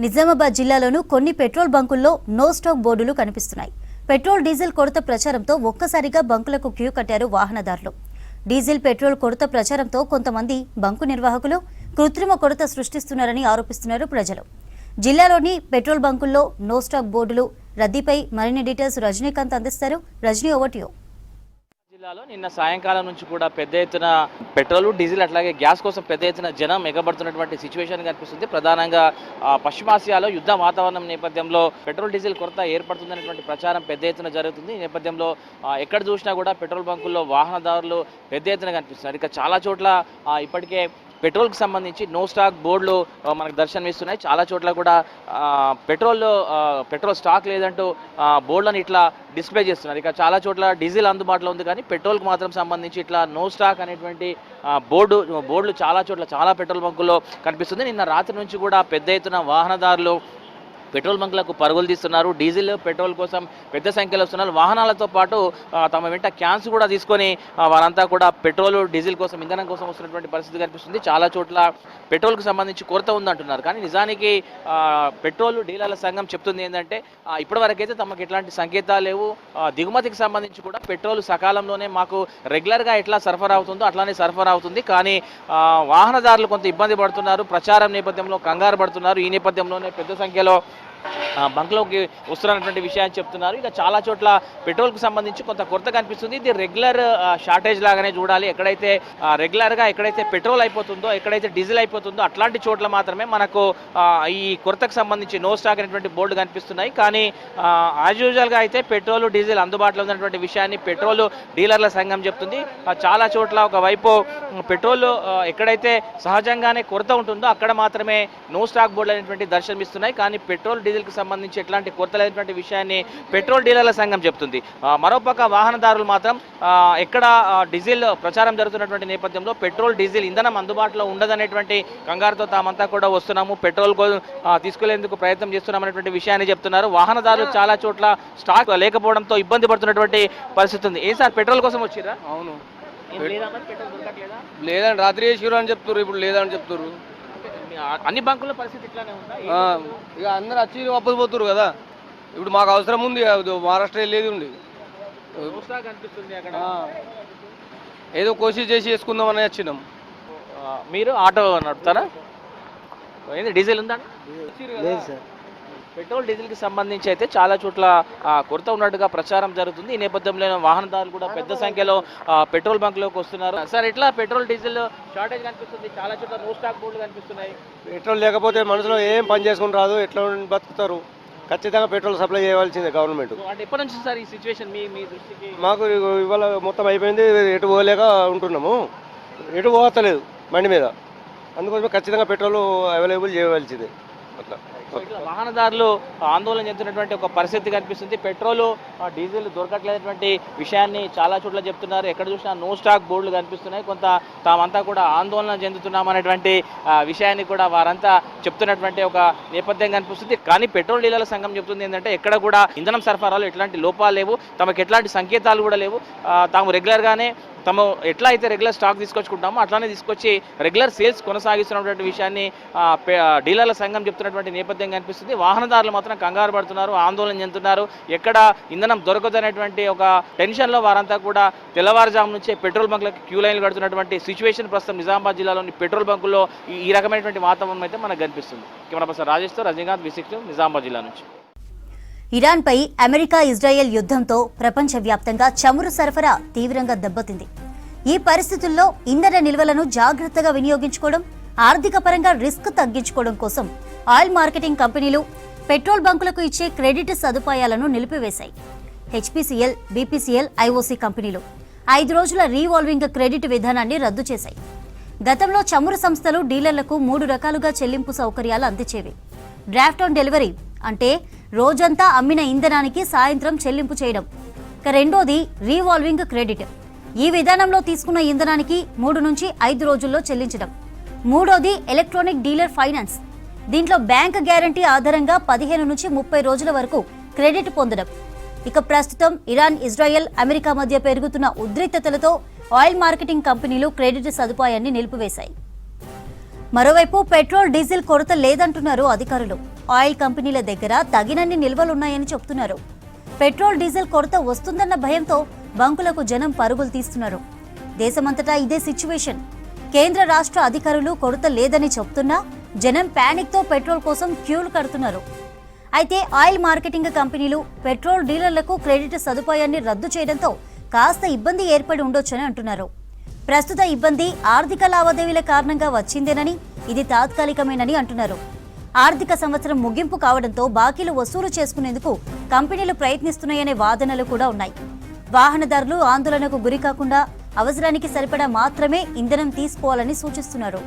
నిజామాబాద్ జిల్లాలోనూ కొన్ని petrol బంకుల్లో no stock బోర్డులు కనిపిస్తున్నాయి. పెట్రోల్ డీజిల్ కొరత ప్రచారంతో ఒక్కసారిగా బంకులకు క్యూ కట్టారు వాహనదారులు. డీజిల్ పెట్రోల్ కొరత ప్రచారంతో కొంతమంది బంకు నిర్వాహకులు కృత్రిమ కొరత సృష్టిస్తున్నారని ఆరోపిస్తున్నారు ప్రజలు. జిల్లాలోని పెట్రోల్ బంకుల్లో నో స్టాక్ బోర్డులు రద్దీపై మరిన్ని డీటెయిల్స్ రజనీకాంత్ అందిస్తారు. Rajini, over to you. జిల్లాలో నిన్న సాయంకాలం నుంచి కూడా పెద్ద ఎత్తున పెట్రోల్, డీజిల్ అట్లాగే గ్యాస్ కోసం పెద్ద ఎత్తున జనం ఎగబడుతున్నటువంటి సిచ్యువేషన్ కనిపిస్తుంది. ప్రధానంగా పశ్చిమాసియాలో యుద్ధ వాతావరణం నేపథ్యంలో పెట్రోల్, డీజిల్ కొరత ఏర్పడుతుందనేటువంటి ప్రచారం పెద్ద ఎత్తున జరుగుతుంది. ఈ నేపథ్యంలో ఎక్కడ చూసినా కూడా పెట్రోల్ బంకుల్లో వాహనదారులు పెద్ద ఎత్తున కనిపిస్తున్నారు. ఇక చాలా చోట్ల ఇప్పటికే పెట్రోల్కి సంబంధించి నో స్టాక్ బోర్డులు మనకు దర్శనమిస్తున్నాయి. చాలా చోట్ల కూడా పెట్రోల్ స్టాక్ లేదంటూ బోర్డులను ఇట్లా డిస్ప్లే చేస్తున్నారు. ఇక చాలా చోట్ల డీజిల్ అందుబాటులో ఉంది, కానీ పెట్రోల్కి మాత్రం సంబంధించి ఇట్లా నో స్టాక్ అనేటువంటి బోర్డులు చాలా చోట్ల చాలా పెట్రోల్ బంకుల్లో కనిపిస్తుంది. నిన్న రాత్రి నుంచి కూడా పెద్ద ఎత్తున వాహనదారులు పెట్రోల్ బంకులకు పరుగులు తీస్తున్నారు. డీజిల్, పెట్రోల్ కోసం పెద్ద సంఖ్యలో వస్తున్నారు. వాహనాలతో పాటు తమ వెంట క్యాన్స్ కూడా తీసుకొని వారంతా కూడా పెట్రోల్, డీజిల్ కోసం, ఇంధనం కోసం వస్తున్నటువంటి పరిస్థితి కనిపిస్తుంది. చాలా చోట్ల పెట్రోల్కు సంబంధించి కొరత ఉందంటున్నారు, కానీ నిజానికి పెట్రోల్ డీలర్ల సంఘం చెప్తుంది ఏంటంటే ఇప్పటివరకైతే తమకు ఎట్లాంటి సంకేతాలు లేవు. దిగుమతికి సంబంధించి కూడా పెట్రోల్ సకాలంలోనే మాకు రెగ్యులర్గా ఎట్లా సరఫరా అవుతుందో అట్లానే సరఫరా అవుతుంది, కానీ వాహనదారులు కొంత ఇబ్బంది పడుతున్నారు. ప్రచారం నేపథ్యంలో కంగారు పడుతున్నారు. ఈ నేపథ్యంలోనే పెద్ద సంఖ్యలో బంక్లోకి వస్తున్నటువంటి విషయాన్ని చెప్తున్నారు. ఇక చాలా చోట్ల పెట్రోల్కి సంబంధించి కొంత కొరత కనిపిస్తుంది. ఇది రెగ్యులర్ షార్టేజ్ లాగానే చూడాలి. రెగ్యులర్గా ఎక్కడైతే పెట్రోల్ అయిపోతుందో, ఎక్కడైతే డీజిల్ అయిపోతుందో అట్లాంటి చోట్ల మాత్రమే మనకు ఈ కొరతకు సంబంధించి నో స్టాక్ అనేటువంటి బోర్డు కనిపిస్తున్నాయి. కానీ యాజ్ యూజువల్గా అయితే పెట్రోల్, డీజిల్ అందుబాటులో ఉన్నటువంటి విషయాన్ని పెట్రోల్ డీలర్ల సంఘం చెప్తుంది. చాలా చోట్ల ఒకవైపు పెట్రోల్ ఎక్కడైతే సహజంగానే కొరత ఉంటుందో అక్కడ మాత్రమే నో స్టాక్ బోర్డులు అనేటువంటి దర్శనమిస్తున్నాయి. కానీ పెట్రోల్, డీజిల్కి సంబంధించి ఎట్లాంటి కొరత లేనటువంటి విషయాన్ని పెట్రోల్ డీలర్ల సంఘం చెప్తుంది. మరోపక్క వాహనదారులు మాత్రం ఎక్కడ డీజిల్ ప్రచారం జరుగుతున్నటువంటి నేపథ్యంలో పెట్రోల్, డీజిల్ ఇంధనం అందుబాటులో ఉండదనేటువంటి కంగారుతో తామంతా కూడా వస్తున్నాము, పెట్రోల్ తీసుకెళ్లేందుకు ప్రయత్నం చేస్తున్నామనేటువంటి విషయాన్ని చెప్తున్నారు. వాహనదారులు చాలా చోట్ల స్టాక్ లేకపోవడంతో ఇబ్బంది పడుతున్నటువంటి పరిస్థితి ఉంది. ఏ సార్, పెట్రోల్ కోసం వచ్చిరా? అవును, లేదని రాత్రి వేసిరు అని చెప్తారు, ఇప్పుడు లేదని చెప్తారు. అన్ని బంకుల పరిస్థితి ఇట్లానే ఉందా? ఇక అందరు వచ్చి వాపసు పోతున్నారు కదా. ఇప్పుడు మాకు అవసరం ఉంది, మహారాష్ట్ర వెళ్ళేది ఉంది. ఏదో కోషిష్ చేసి వేసుకుందామని వచ్చినాం. మీరు ఆటో నడుపుతారా? డీజిల్ ఉందా? లేదు సార్. పెట్రోల్, డీజిల్కి సంబంధించి అయితే చాలా చోట్ల కొరత ఉన్నట్టుగా ప్రచారం జరుగుతుంది. ఈ నేపథ్యంలో వాహనదారులు కూడా పెద్ద సంఖ్యలో పెట్రోల్ బంక్లోకి వస్తున్నారు. సార్, ఎట్లా పెట్రోల్, డీజిల్ షార్టేజ్ కనిపిస్తుంది? చాలా చోట్ల నో స్టాక్ బోర్డులు కనిపిస్తున్నాయి. పెట్రోల్ లేకపోతే మనుషులు ఏం పని చేసుకుని రాదు, ఎట్లా బతుకుతారు? ఖచ్చితంగా పెట్రోల్ సప్లై చేయవలసిందే గవర్నమెంట్. అంటే ఎప్పటి నుంచి సార్ ఈ సిచ్యువేషన్ మీ దృష్టికి? మాకు ఇవాళ మొత్తం అయిపోయింది, ఎటు పోలేక ఉంటున్నాము, ఎటు పోతలేదు బండి మీద. అందుకోసమే ఖచ్చితంగా పెట్రోల్ అవైలబుల్ చేయవలసిందే. అట్లా వాహనదారులు ఆందోళన చెందుతున్నటువంటి ఒక పరిస్థితి కనిపిస్తుంది. పెట్రోల్, డీజిల్ దొరకట్లేనటువంటి విషయాన్ని చాలా చోట్ల చెప్తున్నారు. ఎక్కడ చూసినా నో స్టాక్ బోర్డులు కనిపిస్తున్నాయి. కొంత తామంతా కూడా ఆందోళన చెందుతున్నాం అనేటువంటి విషయాన్ని కూడా వారంతా చెప్తున్నటువంటి ఒక నేపథ్యం కనిపిస్తుంది. కానీ పెట్రోల్ డీలర్ల సంఘం చెప్తుంది ఏంటంటే ఎక్కడ కూడా ఇంధనం సరఫరాలో ఎట్లాంటి లోపాలు లేవు, తమకు ఎట్లాంటి సంకేతాలు కూడా లేవు. తాము రెగ్యులర్గానే ఎట్లా అయితే రెగ్యులర్ స్టాక్ తీసుకొచ్చుకుంటామో అట్లానే తీసుకొచ్చి రెగ్యులర్ సేల్స్ కొనసాగిస్తున్నటువంటి విషయాన్ని డీలర్ల సంఘం చెప్తున్నటువంటి నేపథ్యం కనిపిస్తుంది. వాహనదారులు మాత్రం కంగారు పడుతున్నారు, ఆందోళన చెందుతున్నారు. ఎక్కడ ఇంధనం దొరకదనేటువంటి ఒక టెన్షన్లో వారంతా కూడా తెల్లవారుజాము నుంచే పెట్రోల్ బంకులకు క్యూ లైన్లు కడుతున్నటువంటి సిచ్యువేషన్ ప్రస్తుతం నిజామాబాద్ జిల్లాలోని పెట్రోల్ బంకుల్లో ఈ రకమైనటువంటి వాతావరణం అయితే మనకు కనిపిస్తుంది. కెమెరా పర్సన్ రాజేష్తో రజనీకాంత్, V6 నిజామాబాద్ జిల్లా నుంచి. ఇరాన్పై అమెరికా, ఇజ్రాయెల్ యుద్ధంతో ప్రపంచవ్యాప్తంగా చమురు సరఫరా తీవ్రంగా దెబ్బతింది. ఈ పరిస్థితుల్లో ఇంధన నిల్వలను జాగ్రత్తగా వినియోగించుకోవడం, ఆర్థిక పరంగా రిస్క్ తగ్గించుకోవడం కోసం ఆయిల్ మార్కెటింగ్ కంపెనీలు పెట్రోల్ బంకులకు ఇచ్చే క్రెడిట్ సదుపాయాలను నిలిపివేశాయి. HPCL, BPCL, IOC కంపెనీలు 5 రోజుల రీవాల్వింగ్ క్రెడిట్ విధానాన్ని రద్దు చేశాయి. గతంలో చమురు సంస్థలు డీలర్లకు 3 రకాలుగా చెల్లింపు సౌకర్యాలు అందించేవి. డ్రాఫ్ట్ ఆన్ డెలివరీ అంటే రోజంతా అమ్మిన ఇంధనానికి సాయంత్రం చెల్లింపు చేయడం. రెండోది రీవాల్వింగ్ క్రెడిట్. ఈ విధానంలో తీసుకున్న ఇంధనానికి 3 నుంచి 5 రోజుల్లో చెల్లించడం. మూడోది ఎలక్ట్రానిక్ డీలర్ ఫైనాన్స్. దీంట్లో బ్యాంక్ గ్యారంటీ ఆధారంగా 15 నుంచి 30 రోజుల వరకు క్రెడిట్ పొందడం. ఇక ప్రస్తుతం ఇరాన్, ఇజ్రాయెల్, అమెరికా మధ్య పెరుగుతున్న ఉద్రిక్తతలతో ఆయిల్ మార్కెటింగ్ కంపెనీలు క్రెడిట్ సదుపాయాన్ని నిలిపివేశాయి. మరోవైపు పెట్రోల్, డీజిల్ కొరత లేదంటున్నారు అధికారులు. ఆయిల్ కంపెనీల దగ్గర తగినన్ని నిల్వలున్నాయని చెబుతున్నారు. పెట్రోల్ డీజిల్ కొరత వస్తుందన్న భయంతో బంకులకు జనం పరుగులు తీస్తున్నారు. దేశమంతటా ఇదే సిచ్యువేషన్. కేంద్ర రాష్ట్ర అధికారులు కొరత లేదని చెప్తున్నా జనం ప్యానిక్తో పెట్రోల్ కోసం క్యూలు కడుతున్నారు. అయితే ఆయిల్ మార్కెటింగ్ కంపెనీలు పెట్రోల్ డీలర్లకు క్రెడిట్ సదుపాయాన్ని రద్దు చేయడంతో కాస్త ఇబ్బంది ఏర్పడి ఉండొచ్చని అంటున్నారు. ప్రస్తుత ఇబ్బంది ఆర్థిక లావాదేవీల కారణంగా వచ్చిందేనని, ఇది తాత్కాలికమేనని అంటున్నారు. ఆర్థిక సంవత్సరం ముగింపు కావడంతో బాకీలు వసూలు చేసుకునేందుకు కంపెనీలు ప్రయత్నిస్తున్నాయనే వాదనలు కూడా ఉన్నాయి. వాహనదారులు ఆందోళనకు గురి కాకుండా అవసరానికి సరిపడా మాత్రమే ఇంధనం తీసుకోవాలని సూచిస్తున్నారు.